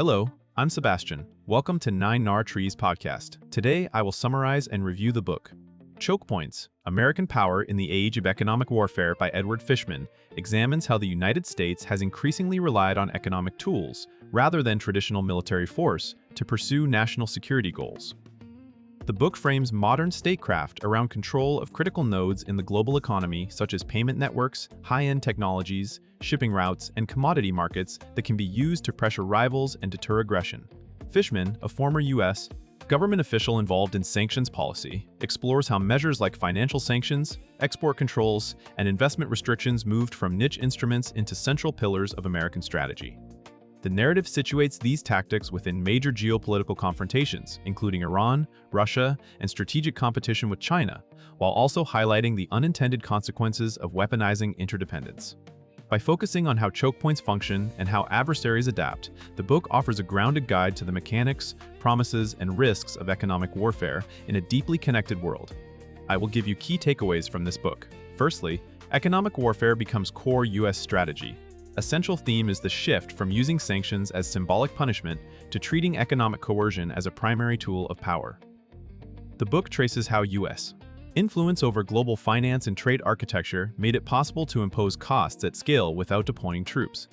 Hello, I'm Sebastian. Welcome to 9 Trees podcast. Today, I will summarize and review the book. Chokepoints, American Power in the Age of Economic Warfare by Edward Fishman examines how the United States has increasingly relied on economic tools, rather than traditional military force, to pursue national security goals. The book frames modern statecraft around control of critical nodes in the global economy such as payment networks, high-end technologies, shipping routes, and commodity markets that can be used to pressure rivals and deter aggression. Fishman, a former U.S. government official involved in sanctions policy, explores how measures like financial sanctions, export controls, and investment restrictions moved from niche instruments into central pillars of American strategy. The narrative situates these tactics within major geopolitical confrontations, including Iran, Russia, and strategic competition with China, while also highlighting the unintended consequences of weaponizing interdependence. By focusing on how chokepoints function and how adversaries adapt, the book offers a grounded guide to the mechanics, promises, and risks of economic warfare in a deeply connected world. I will give you key takeaways from this book. Firstly, economic warfare becomes core U.S. strategy. A central theme is the shift from using sanctions as symbolic punishment to treating economic coercion as a primary tool of power. The book traces how U.S. influence over global finance and trade architecture made it possible to impose costs at scale without deploying troops.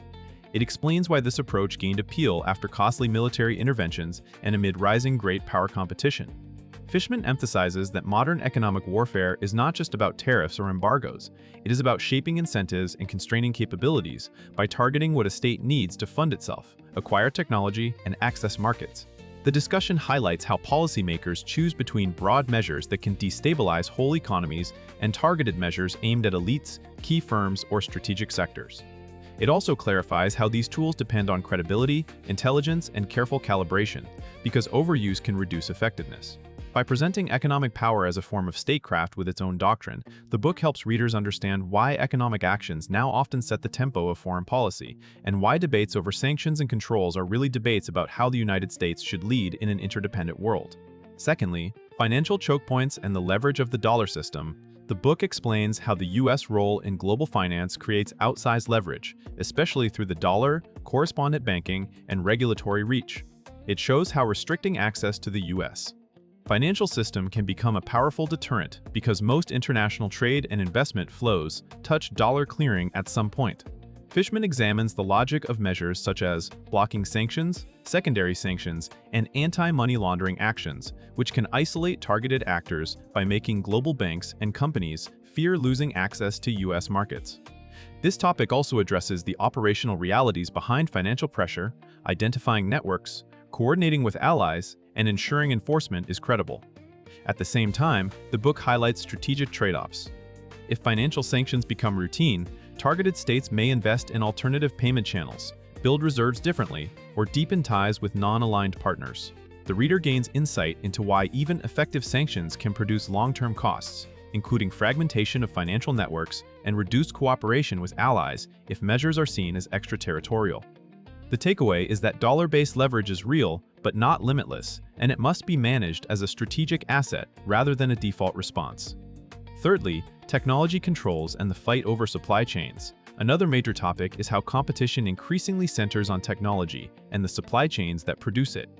It explains why this approach gained appeal after costly military interventions and amid rising great power competition. Fishman emphasizes that modern economic warfare is not just about tariffs or embargoes. It is about shaping incentives and constraining capabilities by targeting what a state needs to fund itself, acquire technology, and access markets. The discussion highlights how policymakers choose between broad measures that can destabilize whole economies and targeted measures aimed at elites, key firms, or strategic sectors. It also clarifies how these tools depend on credibility, intelligence, and careful calibration, because overuse can reduce effectiveness. By presenting economic power as a form of statecraft with its own doctrine, the book helps readers understand why economic actions now often set the tempo of foreign policy, and why debates over sanctions and controls are really debates about how the United States should lead in an interdependent world. Secondly, financial chokepoints and the leverage of the dollar system. The book explains how the U.S. role in global finance creates outsized leverage, especially through the dollar, correspondent banking, and regulatory reach. It shows how restricting access to the U.S. financial system can become a powerful deterrent because most international trade and investment flows touch dollar clearing at some point. Fishman examines the logic of measures such as blocking sanctions, secondary sanctions, and anti-money laundering actions, which can isolate targeted actors by making global banks and companies fear losing access to U.S. markets. This topic also addresses the operational realities behind financial pressure, identifying networks, coordinating with allies, and ensuring enforcement is credible. At the same time, the book highlights strategic trade-offs. If financial sanctions become routine, targeted states may invest in alternative payment channels, build reserves differently, or deepen ties with non-aligned partners. The reader gains insight into why even effective sanctions can produce long-term costs, including fragmentation of financial networks and reduced cooperation with allies if measures are seen as extraterritorial. The takeaway is that dollar-based leverage is real, but not limitless, and it must be managed as a strategic asset rather than a default response. Thirdly, technology controls and the fight over supply chains. Another major topic is how competition increasingly centers on technology and the supply chains that produce it.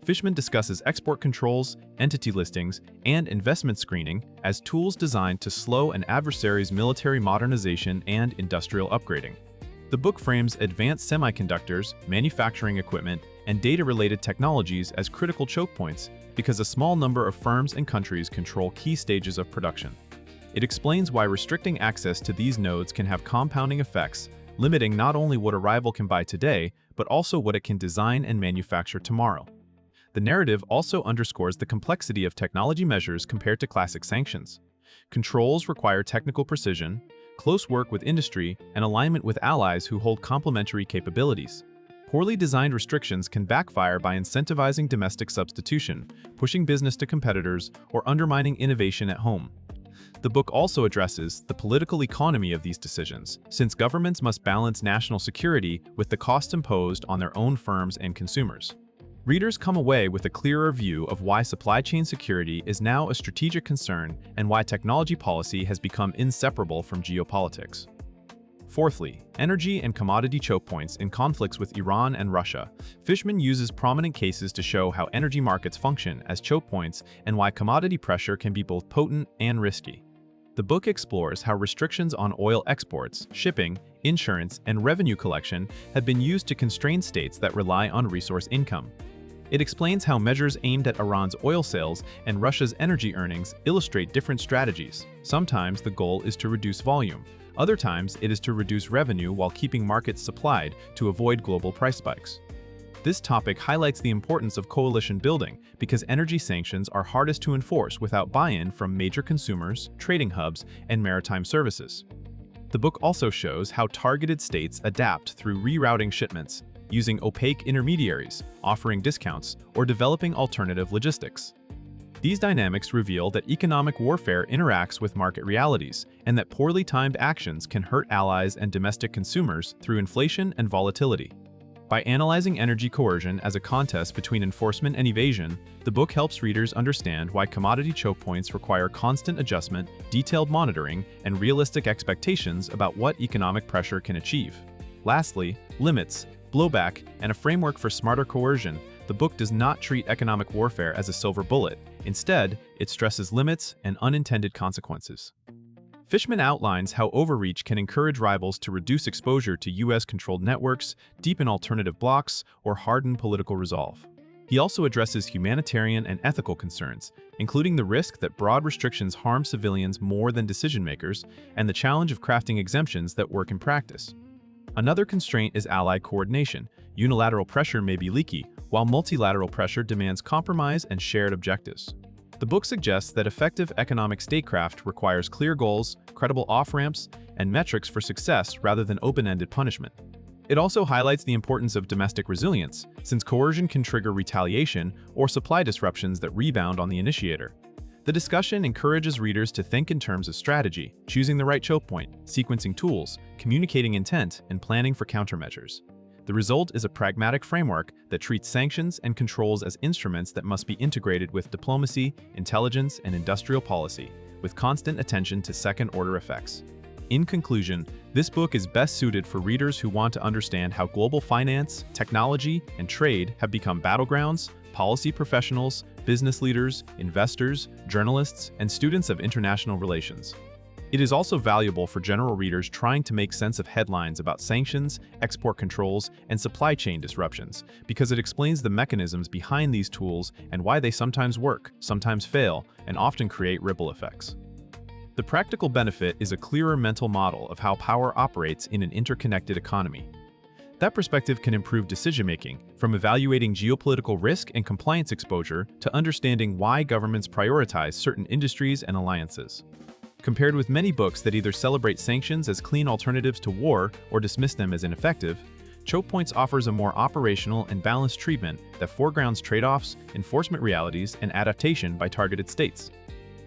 Fishman discusses export controls, entity listings, and investment screening as tools designed to slow an adversary's military modernization and industrial upgrading. The book frames advanced semiconductors, manufacturing equipment, and data-related technologies as critical chokepoints because a small number of firms and countries control key stages of production. It explains why restricting access to these nodes can have compounding effects, limiting not only what a rival can buy today, but also what it can design and manufacture tomorrow. The narrative also underscores the complexity of technology measures compared to classic sanctions. Controls require technical precision, close work with industry, and alignment with allies who hold complementary capabilities. Poorly designed restrictions can backfire by incentivizing domestic substitution, pushing business to competitors, or undermining innovation at home. The book also addresses the political economy of these decisions, since governments must balance national security with the cost imposed on their own firms and consumers. Readers come away with a clearer view of why supply chain security is now a strategic concern and why technology policy has become inseparable from geopolitics. Fourthly, energy and commodity choke points in conflicts with Iran and Russia. Fishman uses prominent cases to show how energy markets function as choke points and why commodity pressure can be both potent and risky. The book explores how restrictions on oil exports, shipping, insurance, and revenue collection have been used to constrain states that rely on resource income. It explains how measures aimed at Iran's oil sales and Russia's energy earnings illustrate different strategies. Sometimes the goal is to reduce volume. Other times it is to reduce revenue while keeping markets supplied to avoid global price spikes. This topic highlights the importance of coalition building because energy sanctions are hardest to enforce without buy-in from major consumers, trading hubs, and maritime services. The book also shows how targeted states adapt through rerouting shipments, using opaque intermediaries, offering discounts, or developing alternative logistics. These dynamics reveal that economic warfare interacts with market realities and that poorly timed actions can hurt allies and domestic consumers through inflation and volatility. By analyzing energy coercion as a contest between enforcement and evasion, the book helps readers understand why commodity choke points require constant adjustment, detailed monitoring, and realistic expectations about what economic pressure can achieve. Lastly, limits, blowback, and a framework for smarter coercion. The book does not treat economic warfare as a silver bullet. Instead, it stresses limits and unintended consequences. Fishman outlines how overreach can encourage rivals to reduce exposure to US-controlled networks, deepen alternative blocs, or harden political resolve. He also addresses humanitarian and ethical concerns, including the risk that broad restrictions harm civilians more than decision-makers, and the challenge of crafting exemptions that work in practice. Another constraint is ally coordination. Unilateral pressure may be leaky, while multilateral pressure demands compromise and shared objectives. The book suggests that effective economic statecraft requires clear goals, credible off-ramps, and metrics for success rather than open-ended punishment. It also highlights the importance of domestic resilience, since coercion can trigger retaliation or supply disruptions that rebound on the initiator. The discussion encourages readers to think in terms of strategy, choosing the right choke point, sequencing tools, communicating intent, and planning for countermeasures. The result is a pragmatic framework that treats sanctions and controls as instruments that must be integrated with diplomacy, intelligence, and industrial policy, with constant attention to second-order effects. In conclusion, this book is best suited for readers who want to understand how global finance, technology, and trade have become battlegrounds, policy professionals, business leaders, investors, journalists, and students of international relations. It is also valuable for general readers trying to make sense of headlines about sanctions, export controls, and supply chain disruptions, because it explains the mechanisms behind these tools and why they sometimes work, sometimes fail, and often create ripple effects. The practical benefit is a clearer mental model of how power operates in an interconnected economy. That perspective can improve decision-making, from evaluating geopolitical risk and compliance exposure to understanding why governments prioritize certain industries and alliances. Compared with many books that either celebrate sanctions as clean alternatives to war or dismiss them as ineffective, Chokepoints offers a more operational and balanced treatment that foregrounds trade-offs, enforcement realities, and adaptation by targeted states.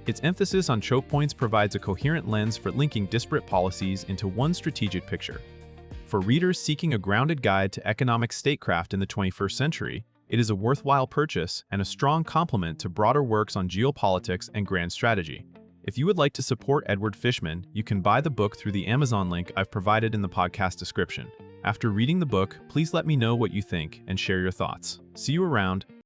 Its emphasis on Chokepoints provides a coherent lens for linking disparate policies into one strategic picture. For readers seeking a grounded guide to economic statecraft in the 21st century, it is a worthwhile purchase and a strong complement to broader works on geopolitics and grand strategy. If you would like to support Edward Fishman, you can buy the book through the Amazon link I've provided in the podcast description. After reading the book, please let me know what you think and share your thoughts. See you around.